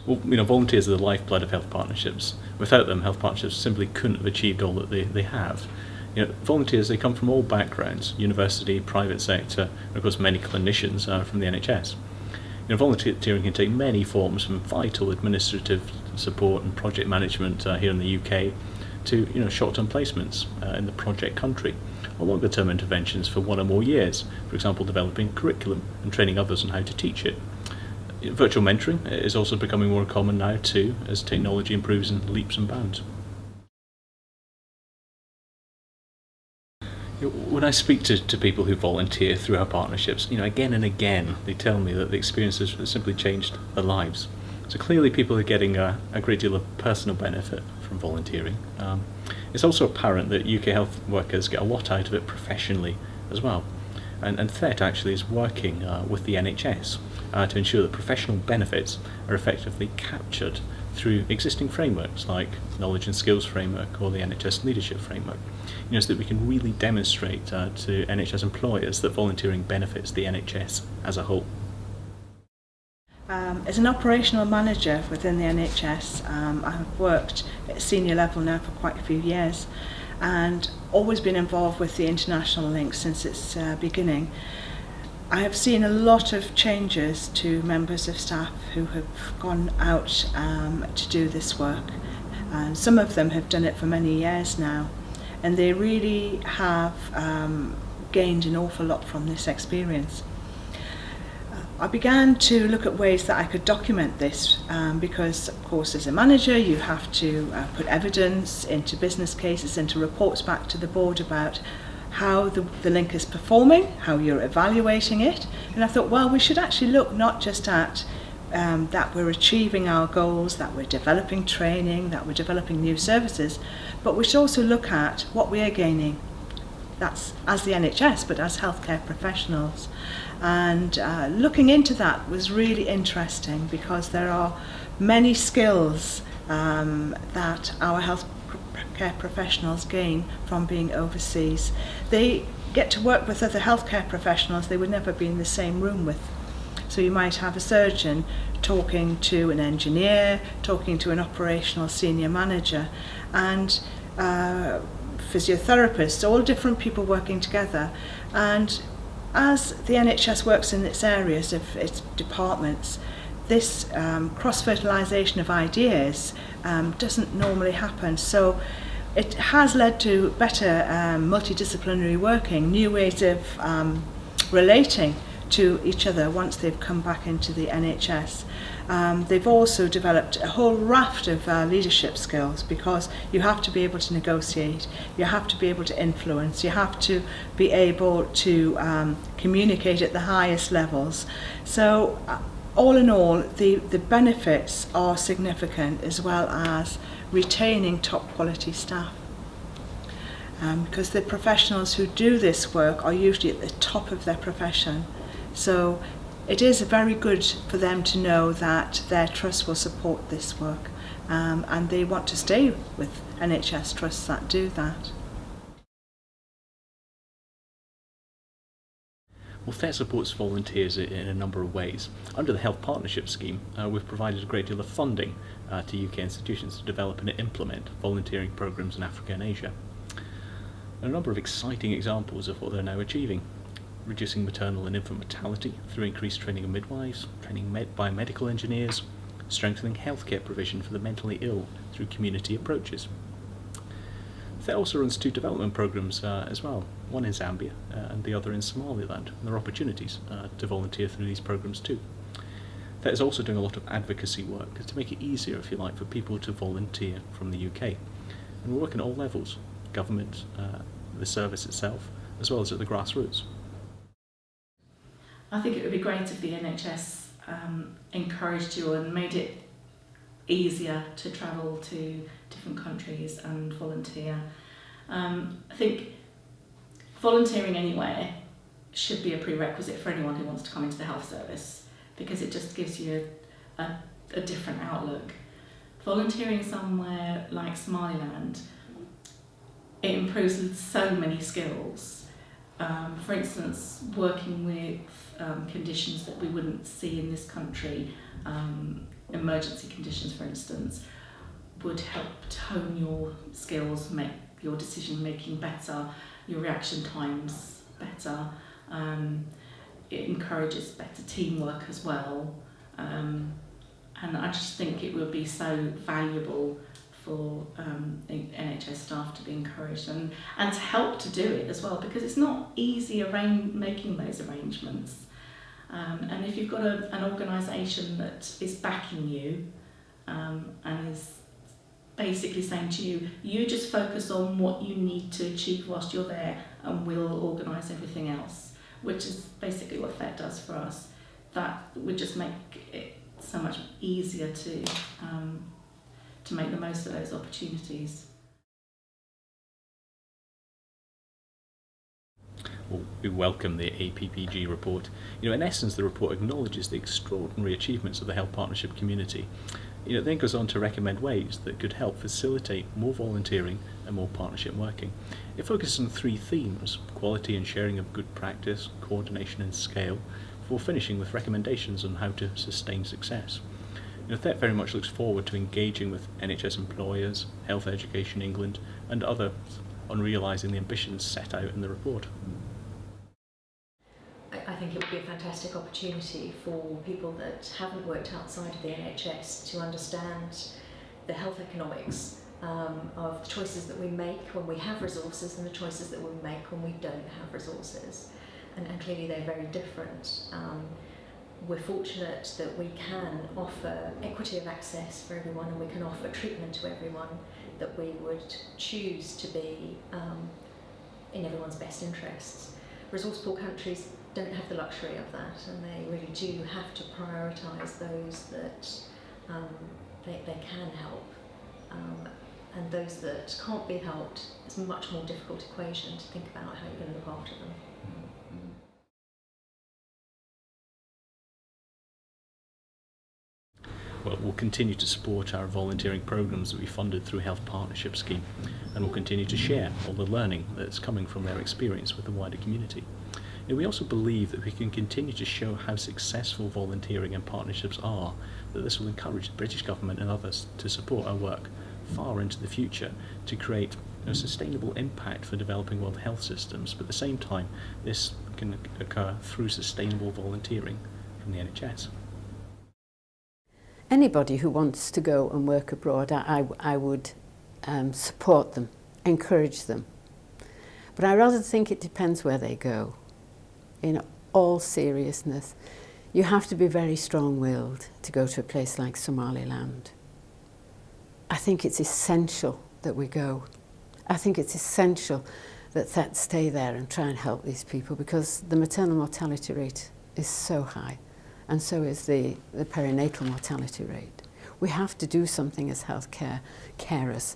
Well, volunteers are the lifeblood of health partnerships. Without them, health partnerships simply couldn't have achieved all that they have. Volunteers, they come from all backgrounds, university, private sector, and of course many clinicians from the NHS. Volunteering can take many forms, from vital administrative support and project management here in the UK to short-term placements in the project country, or longer-term interventions for 1 or more years, for example developing curriculum and training others on how to teach it. Virtual mentoring is also becoming more common now too, as technology improves in leaps and bounds. When I speak to people who volunteer through our partnerships, again and again they tell me that the experience has simply changed their lives. So clearly people are getting a great deal of personal benefit from volunteering. It's also apparent that UK health workers get a lot out of it professionally as well. And THET actually is working with the NHS to ensure that professional benefits are effectively captured through existing frameworks like Knowledge and Skills Framework or the NHS Leadership Framework, so that we can really demonstrate to NHS employers that volunteering benefits the NHS as a whole. As an operational manager within the NHS, I've worked at a senior level now for quite a few years and always been involved with the international link since its beginning. I have seen a lot of changes to members of staff who have gone out to do this work, and some of them have done it for many years now, and they really have gained an awful lot from this experience. I began to look at ways that I could document this because, of course, as a manager you have to put evidence into business cases, into reports back to the board about how the link is performing, how you're evaluating it. And I thought, well, we should actually look not just at that we're achieving our goals, that we're developing training, that we're developing new services, but we should also look at what we are gaining. That's as the NHS, but as healthcare professionals. And looking into that was really interesting because there are many skills that our healthcare professionals gain from being overseas. They get to work with other healthcare professionals they would never be in the same room with. So you might have a surgeon talking to an engineer, talking to an operational senior manager, and physiotherapists, all different people working together. And as the NHS works in its areas of its departments, this cross-fertilisation of ideas doesn't normally happen. So it has led to better multidisciplinary working, new ways of relating to each other once they've come back into the NHS. They've also developed a whole raft of leadership skills, because you have to be able to negotiate, you have to be able to influence, you have to be able to communicate at the highest levels. So all in all, the benefits are significant, as well as retaining top quality staff. Because the professionals who do this work are usually at the top of their profession. So it is very good for them to know that their trust will support this work, and they want to stay with NHS trusts that do that. Well, THET supports volunteers in a number of ways. Under the Health Partnership Scheme, we've provided a great deal of funding to UK institutions to develop and implement volunteering programmes in Africa and Asia. A number of exciting examples of what they're now achieving: reducing maternal and infant mortality through increased training of midwives, training biomedical engineers, strengthening healthcare provision for the mentally ill through community approaches. THET also runs 2 development programmes as well, one in Zambia and the other in Somaliland. And there are opportunities to volunteer through these programmes too. THET is also doing a lot of advocacy work to make it easier, if you like, for people to volunteer from the UK. And we're working at all levels: government, the service itself, as well as at the grassroots. I think it would be great if the NHS encouraged you and made it easier to travel to different countries and volunteer. I think volunteering anywhere should be a prerequisite for anyone who wants to come into the health service, because it just gives you a different outlook. Volunteering somewhere like Somaliland, it improves so many skills. For instance, working with conditions that we wouldn't see in this country, emergency conditions, for instance, would help tone your skills, make your decision making better, your reaction times better. It encourages better teamwork as well. And I just think it would be so valuable for NHS staff to be encouraged and to help to do it as well, because it's not easy making those arrangements. And if you've got an organisation that is backing you and is basically saying to you, you just focus on what you need to achieve whilst you're there and we'll organise everything else, which is basically what THET does for us, that would just make it so much easier to make the most of those opportunities. Well, we welcome the APPG report. In essence, the report acknowledges the extraordinary achievements of the health partnership community. It then goes on to recommend ways that could help facilitate more volunteering and more partnership working. It focuses on 3 themes: quality and sharing of good practice, coordination and scale, before finishing with recommendations on how to sustain success. THET very much looks forward to engaging with NHS employers, Health Education England and others on realising the ambitions set out in the report. I think it would be a fantastic opportunity for people that haven't worked outside of the NHS to understand the health economics of the choices that we make when we have resources and the choices that we make when we don't have resources. And clearly they're very different. We're fortunate that we can offer equity of access for everyone, and we can offer treatment to everyone that we would choose to be in everyone's best interests. Resource poor countries don't have the luxury of that, and they really do have to prioritise those that they can help. And those that can't be helped, it's a much more difficult equation to think about how you're going to look after them. Well, we'll continue to support our volunteering programmes that we funded through Health Partnership Scheme, and we'll continue to share all the learning that's coming from their experience with the wider community. We also believe that we can continue to show how successful volunteering and partnerships are, that this will encourage the British government and others to support our work far into the future to create a sustainable impact for developing world health systems, but at the same time this can occur through sustainable volunteering from the NHS. Anybody who wants to go and work abroad, I would support them, encourage them. But I rather think it depends where they go. In all seriousness, you have to be very strong-willed to go to a place like Somaliland. I think it's essential that we go. I think it's essential that THET'S stay there and try and help these people, because the maternal mortality rate is so high, and so is the perinatal mortality rate. We have to do something as healthcare carers.